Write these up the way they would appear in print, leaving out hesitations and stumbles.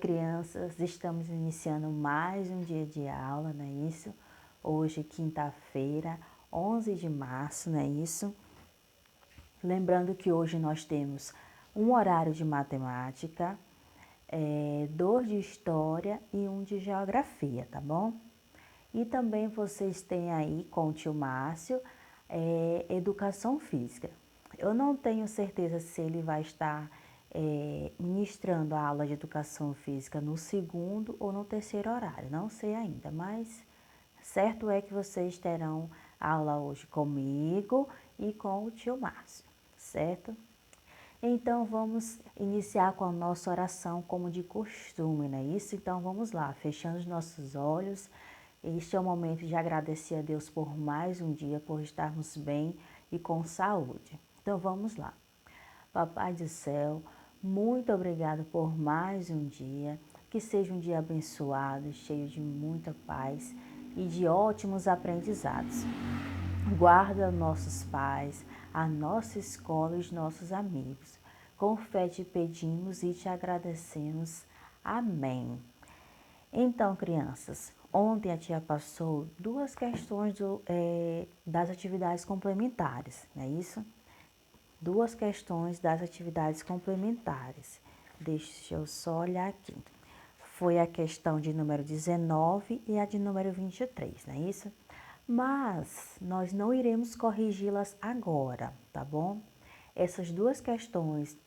crianças, estamos iniciando mais um dia de aula, não é isso? Hoje, quinta-feira, 11 de março, não é isso? Lembrando que hoje nós temos um horário de matemática, dois de história e um de geografia, tá bom? E também vocês têm aí com o tio Márcio, educação física. Eu não tenho certeza se ele vai estar ministrando a aula de educação física no segundo ou no terceiro horário, não sei ainda, mas certo é que vocês terão aula hoje comigo e com o tio Márcio, certo? Então vamos iniciar com a nossa oração como de costume, não é isso? Então vamos lá, fechando os nossos olhos. Este é o momento de agradecer a Deus por mais um dia, por estarmos bem e com saúde. Então vamos lá. Papai do céu, muito obrigado por mais um dia. Que seja um dia abençoado, cheio de muita paz e de ótimos aprendizados. Guarda nossos pais, a nossa escola e os nossos amigos. Com fé te pedimos e te agradecemos. Amém. Então, crianças, ontem a tia passou duas questões das atividades complementares, não é isso? Duas questões das atividades complementares. Deixa eu só olhar aqui. Foi a questão de número 19 e a de número 23, não é isso? Mas nós não iremos corrigi-las agora, tá bom? Essas duas questões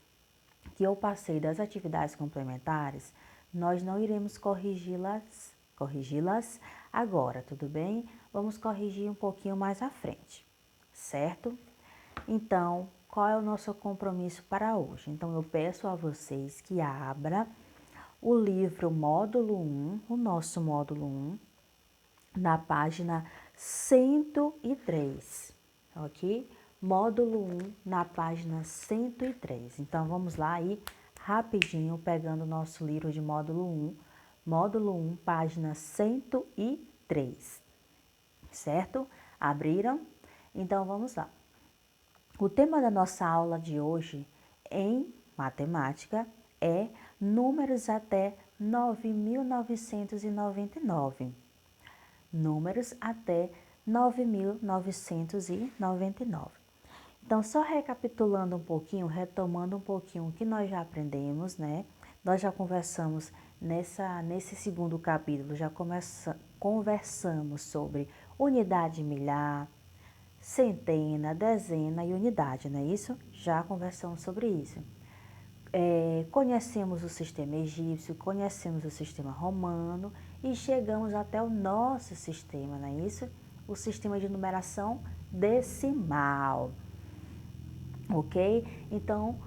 que eu passei das atividades complementares, nós não iremos corrigi-las agora, tudo bem? Vamos corrigir um pouquinho mais à frente, certo? Então, qual é o nosso compromisso para hoje? Então, eu peço a vocês que abra o livro módulo 1, o nosso módulo 1, na página 103, ok? Módulo 1, na página 103. Então, vamos lá aí, rapidinho, pegando o nosso livro de módulo 1, página 103, certo? Abriram? Então, vamos lá. O tema da nossa aula de hoje em matemática é números até 9.999. Números até 9.999. Então, só recapitulando um pouquinho, retomando um pouquinho o que nós já aprendemos, né? Nós já conversamos nesse segundo capítulo, conversamos sobre unidade milhar, centena, dezena e unidade, não é isso? Já conversamos sobre isso. Conhecemos o sistema egípcio, conhecemos o sistema romano e chegamos até o nosso sistema, não é isso? O sistema de numeração decimal, ok? Então,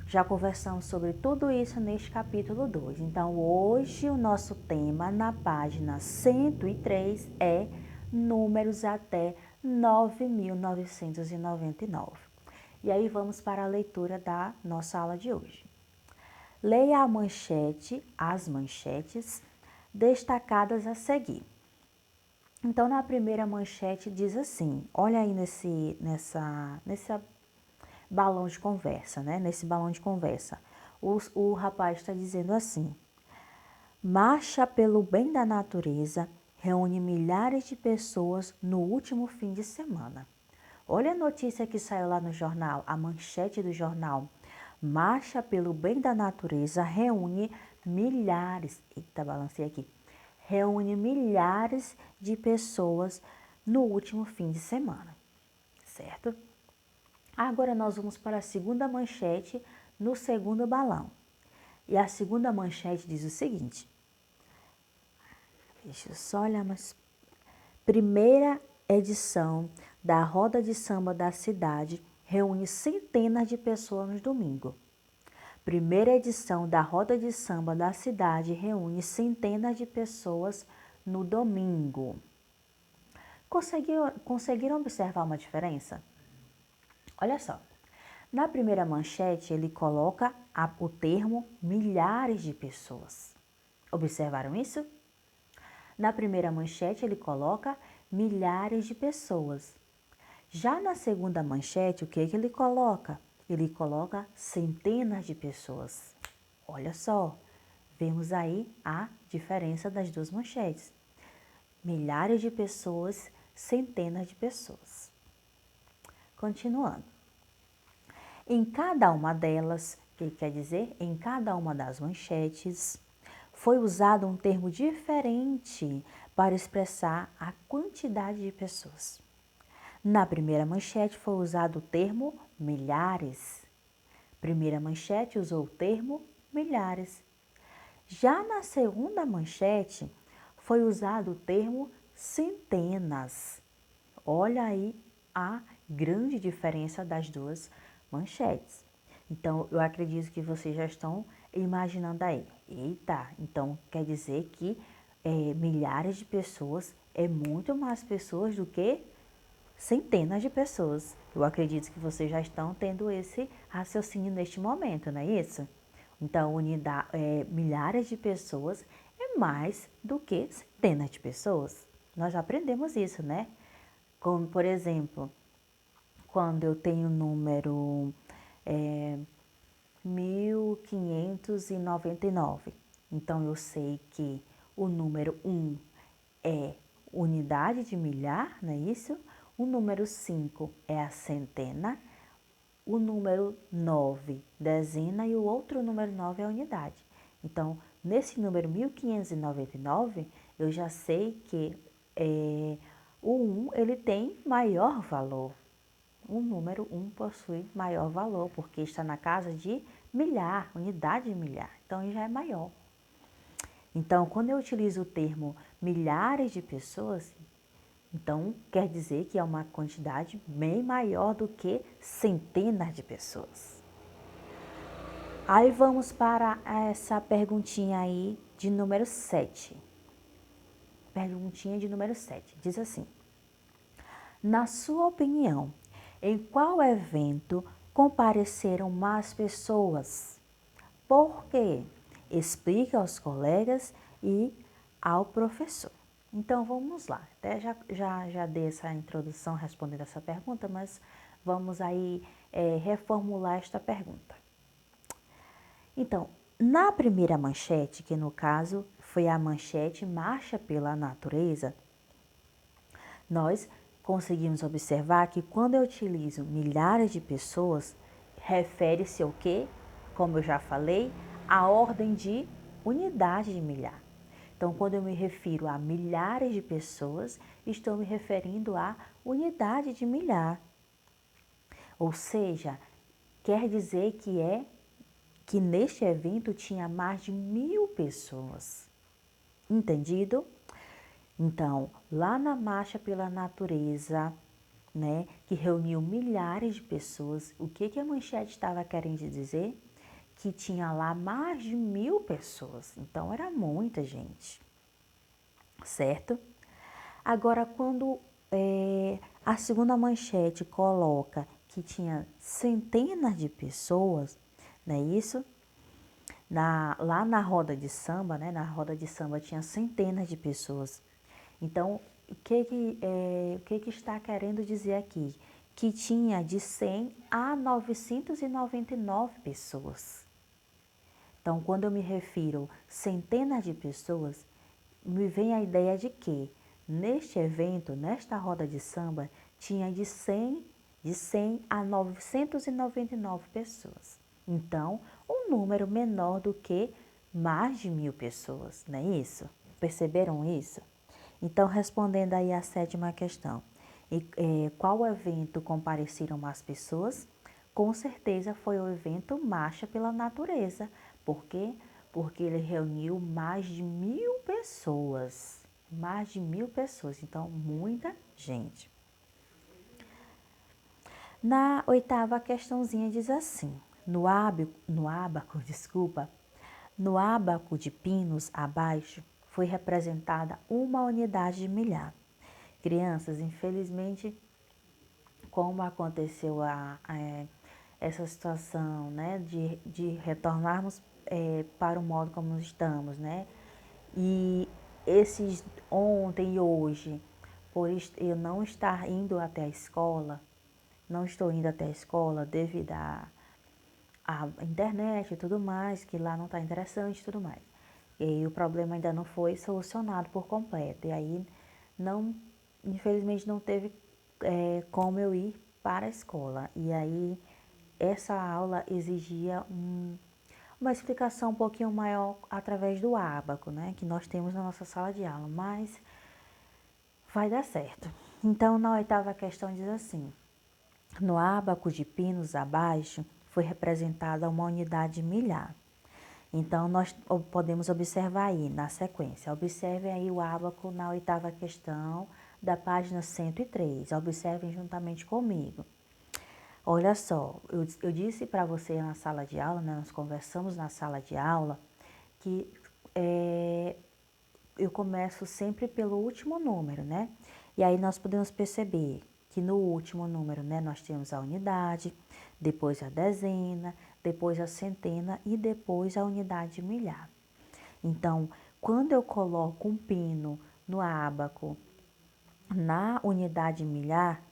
já conversamos sobre tudo isso neste capítulo 2. Então, hoje o nosso tema na página 103 é números até 9.999. E aí vamos para a leitura da nossa aula de hoje. Leia a manchete, as manchetes destacadas a seguir. Então, na primeira manchete diz assim, olha aí nesse balão de conversa, né? Nesse balão de conversa, o rapaz está dizendo assim: marcha pelo bem da natureza reúne milhares de pessoas no último fim de semana. Olha a notícia que saiu lá no jornal, a manchete do jornal. Marcha pelo bem da natureza reúne milhares, eita, balancei aqui, reúne milhares de pessoas no último fim de semana, certo? Agora nós vamos para a segunda manchete no segundo balão. E a segunda manchete diz o seguinte, deixa eu só olhar mais. Primeira edição da Roda de Samba da cidade reúne centenas de pessoas no domingo. Primeira edição da Roda de Samba da cidade reúne centenas de pessoas no domingo. Conseguiram observar uma diferença? Olha só, na primeira manchete ele coloca o termo milhares de pessoas. Observaram isso? Na primeira manchete ele coloca milhares de pessoas. Já na segunda manchete, o que ele coloca? Ele coloca centenas de pessoas. Olha só, Vemos aí a diferença das duas manchetes. Milhares de pessoas, centenas de pessoas. Continuando. Em cada uma delas, o que quer dizer? Em cada uma das manchetes, foi usado um termo diferente para expressar a quantidade de pessoas. Na primeira manchete foi usado o termo milhares. Primeira manchete usou o termo milhares. Já na segunda manchete foi usado o termo centenas. Olha aí a grande diferença das duas manchetes. Então, eu acredito que vocês já estão imaginando aí. Eita, então quer dizer que milhares de pessoas é muito mais pessoas do que centenas de pessoas. Eu acredito que vocês já estão tendo esse raciocínio neste momento, não é isso? Então, milhares de pessoas é mais do que centenas de pessoas. Nós aprendemos isso, né? Como, por exemplo, quando eu tenho o número 1599. Então, eu sei que o número 1 é unidade de milhar, não é isso? O número 5 é a centena, o número 9, dezena, e o outro número 9 é a unidade. Então, nesse número 1599, eu já sei que o 1 ele tem maior valor. O número 1 possui maior valor, porque está na casa de milhar, unidade de milhar. Então, ele já é maior. Então, quando eu utilizo o termo milhares de pessoas, então quer dizer que é uma quantidade bem maior do que centenas de pessoas. Aí vamos para essa perguntinha aí de número 7. Perguntinha de número 7. Diz assim: na sua opinião, em qual evento compareceram mais pessoas? Por quê? Explique aos colegas e ao professor. Então vamos lá. Até já dei essa introdução respondendo essa pergunta, mas vamos aí reformular esta pergunta. Então, na primeira manchete, que no caso foi a manchete Marcha pela Natureza, nós conseguimos observar que quando eu utilizo milhares de pessoas, refere-se ao quê? Como eu já falei, a ordem de unidade de milhar. Então, quando eu me refiro a milhares de pessoas, estou me referindo à unidade de milhar. Ou seja, quer dizer que neste evento tinha mais de 1000 pessoas. Entendido? Então, lá na Marcha pela Natureza, né, que reuniu milhares de pessoas, o que a manchete estava querendo dizer? Que tinha lá mais de 1000 pessoas. Então, era muita gente, certo? Agora, quando a segunda manchete coloca que tinha centenas de pessoas, não é isso? Lá na roda de samba, né? Na roda de samba tinha centenas de pessoas. Então, o que está querendo dizer aqui? Que tinha de 100 a 999 pessoas. Então, quando eu me refiro centenas de pessoas, me vem a ideia de que neste evento, nesta roda de samba, tinha de 100 a 999 pessoas. Então, um número menor do que mais de 1000 pessoas, não é isso? Perceberam isso? Então, respondendo aí a sétima questão, qual evento compareceram mais pessoas? Com certeza foi o evento Marcha pela Natureza. Por quê? Porque ele reuniu mais de 1000 pessoas. Mais de 1000 pessoas, então muita gente. Na oitava questãozinha diz assim, no ábaco de pinos abaixo foi representada uma unidade de milhar. Crianças, infelizmente, como aconteceu essa situação, né, de retornarmos para o modo como estamos, né, e esses ontem e hoje, por eu não estar indo até a escola, não estou indo até a escola devido à internet e tudo mais, que lá não está interessante e tudo mais. E o problema ainda não foi solucionado por completo. E aí, não, infelizmente, não teve como eu ir para a escola. E aí, essa aula exigia uma explicação um pouquinho maior através do ábaco, né? Que nós temos na nossa sala de aula, mas vai dar certo. Então, na oitava questão diz assim: no ábaco de pinos abaixo foi representada uma unidade milhar. Então, nós podemos observar aí na sequência. Observem aí o ábaco na oitava questão da página 103. Observem juntamente comigo. Olha só, eu disse para você na sala de aula, né, nós conversamos na sala de aula, que eu começo sempre pelo último número, né? E aí nós podemos perceber que no último número, né, nós temos a unidade, depois a dezena, depois a centena e depois a unidade milhar. Então, quando eu coloco um pino no ábaco na unidade milhar,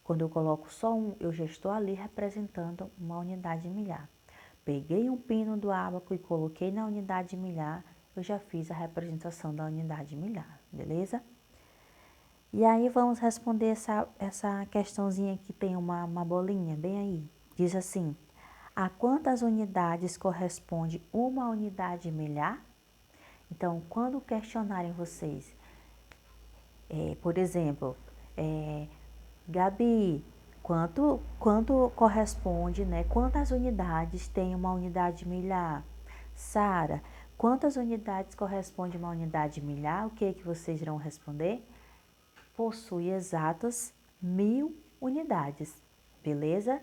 quando eu coloco só um, eu já estou ali representando uma unidade milhar. Peguei um pino do ábaco e coloquei na unidade milhar, eu já fiz a representação da unidade milhar, beleza? E aí vamos responder essa questãozinha que tem uma bolinha bem aí. Diz assim: a quantas unidades corresponde uma unidade milhar? Então, quando questionarem vocês, por exemplo, Gabi, quanto corresponde, né? Quantas unidades tem uma unidade milhar? Sara, quantas unidades corresponde uma unidade milhar? O que vocês irão responder? Possui exatas 1000 unidades, beleza?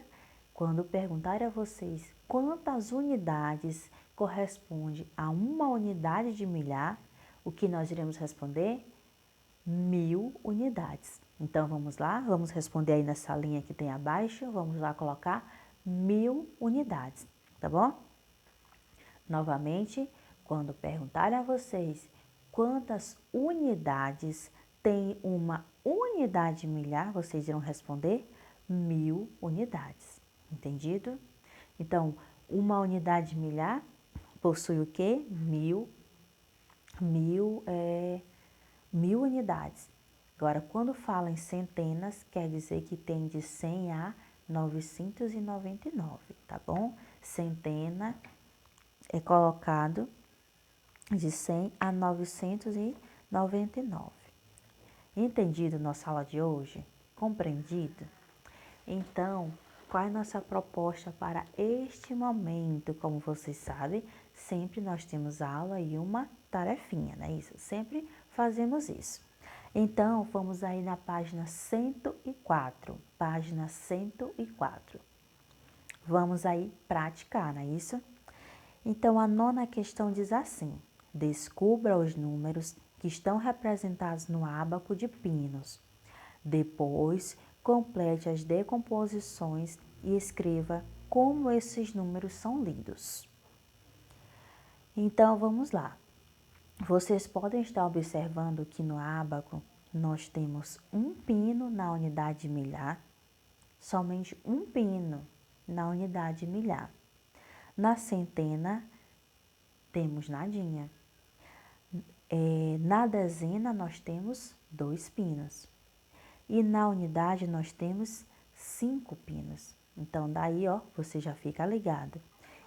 Quando perguntarem a vocês quantas unidades corresponde a uma unidade de milhar, o que nós iremos responder? 1000 unidades. Então, vamos lá, vamos responder aí nessa linha que tem abaixo, vamos lá colocar 1000 unidades, tá bom? Novamente, quando perguntarem a vocês quantas unidades tem uma unidade milhar, vocês irão responder 1000 unidades, entendido? Então, uma unidade milhar possui o quê? 1000 unidades. Agora, quando fala em centenas, quer dizer que tem de 100 a 999, tá bom? Centena é colocado de 100 a 999. Entendido nossa aula de hoje? Compreendido? Então, qual é a nossa proposta para este momento? Como vocês sabem, sempre nós temos aula e uma tarefinha, não é isso? Sempre fazemos isso. Então, vamos aí na página 104. Página 104. Vamos aí praticar, não é isso? Então, a nona questão diz assim: descubra os números que estão representados no ábaco de pinos. Depois, complete as decomposições e escreva como esses números são lidos. Então, vamos lá. Vocês podem estar observando que no ábaco nós temos um pino na unidade milhar, somente um pino na unidade milhar. Na centena, temos nadinha. Na dezena, nós temos 2 pinos. E na unidade, nós temos 5 pinos. Então, daí, ó, você já fica ligado.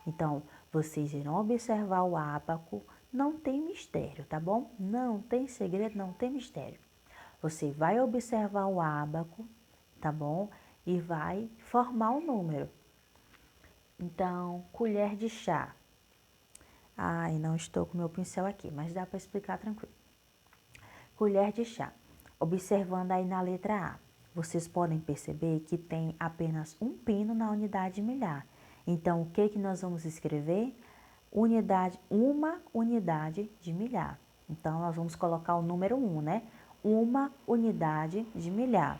Então, vocês irão observar o ábaco, não tem mistério, tá bom? Não tem segredo, não tem mistério. Você vai observar o ábaco, tá bom? E vai formar um número. Então, colher de chá. Ai, não estou com meu pincel aqui, mas dá para explicar tranquilo. Colher de chá. Observando aí na letra A, vocês podem perceber que tem apenas um pino na unidade milhar. Então, o que nós vamos escrever? Uma unidade de milhar. Então, nós vamos colocar o número 1, né? Uma unidade de milhar.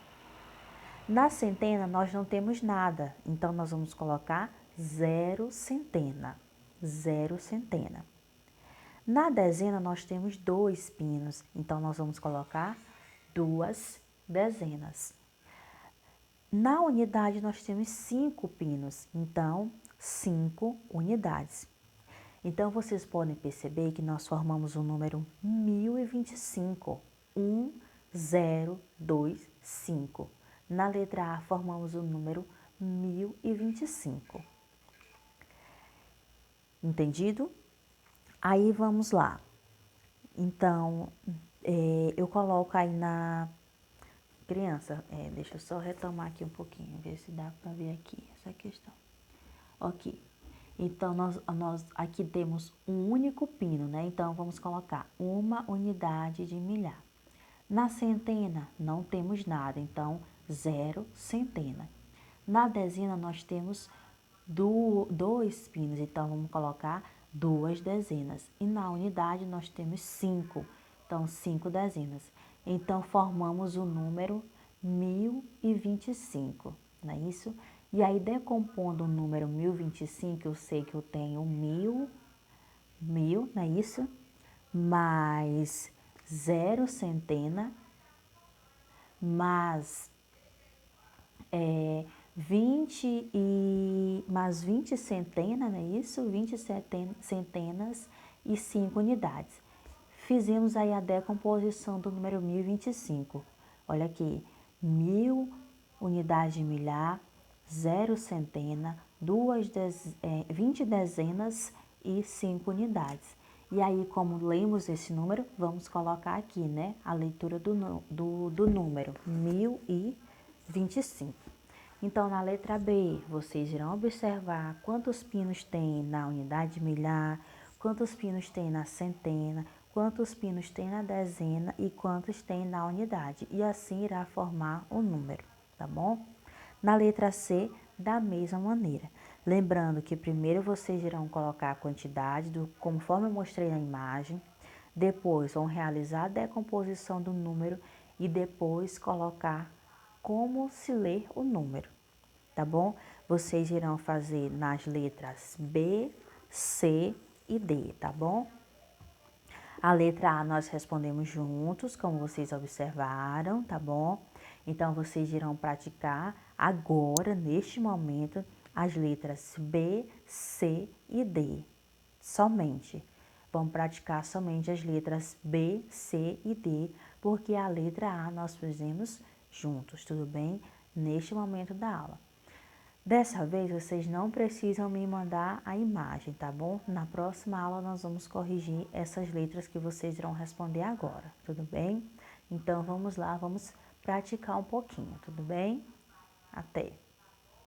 Na centena, nós não temos nada. Então, nós vamos colocar 0 centena. 0 centena. Na dezena, nós temos 2 pinos. Então, nós vamos colocar 2 dezenas. Na unidade, nós temos 5 pinos. Então, 5 unidades. Então, vocês podem perceber que nós formamos o número 1025. 1025. Na letra A, formamos o número 1025. Entendido? Aí, vamos lá. Então, eu coloco aí na... Criança, deixa eu só retomar aqui um pouquinho, ver se dá para ver aqui essa questão. Ok. Então, nós aqui temos um único pino, né? Então, vamos colocar uma unidade de milhar. Na centena, não temos nada, então, 0 centena. Na dezena, nós temos dois pinos, então, vamos colocar 2 dezenas. E na unidade, nós temos 5, então, 5 dezenas. Então, formamos o número 1025, não é isso? E aí, decompondo o número 1025, eu sei que eu tenho 1000, não é isso? Mais 0 centena, mais 20 centena, não é isso? 20 centenas e 5 unidades. Fizemos aí a decomposição do número 1025. Olha aqui, 1000 unidades de milhar, 0 centena, 20 dezenas e 5 unidades. E aí, como lemos esse número, vamos colocar aqui, né, a leitura do número 1025. Então, na letra B, vocês irão observar quantos pinos tem na unidade de milhar, quantos pinos tem na centena, quantos pinos tem na dezena e quantos tem na unidade. E assim irá formar o número, tá bom? Na letra C, da mesma maneira. Lembrando que primeiro vocês irão colocar a quantidade, conforme eu mostrei na imagem, depois vão realizar a decomposição do número e depois colocar como se lê o número, tá bom? Vocês irão fazer nas letras B, C e D, tá bom? A letra A nós respondemos juntos, como vocês observaram, tá bom? Então, vocês irão praticar agora, neste momento, as letras B, C e D, somente. Vamos praticar somente as letras B, C e D, porque a letra A nós fizemos juntos, tudo bem? Neste momento da aula. Dessa vez, vocês não precisam me mandar a imagem, tá bom? Na próxima aula, nós vamos corrigir essas letras que vocês irão responder agora, tudo bem? Então, vamos lá, vamos praticar um pouquinho, tudo bem? Até!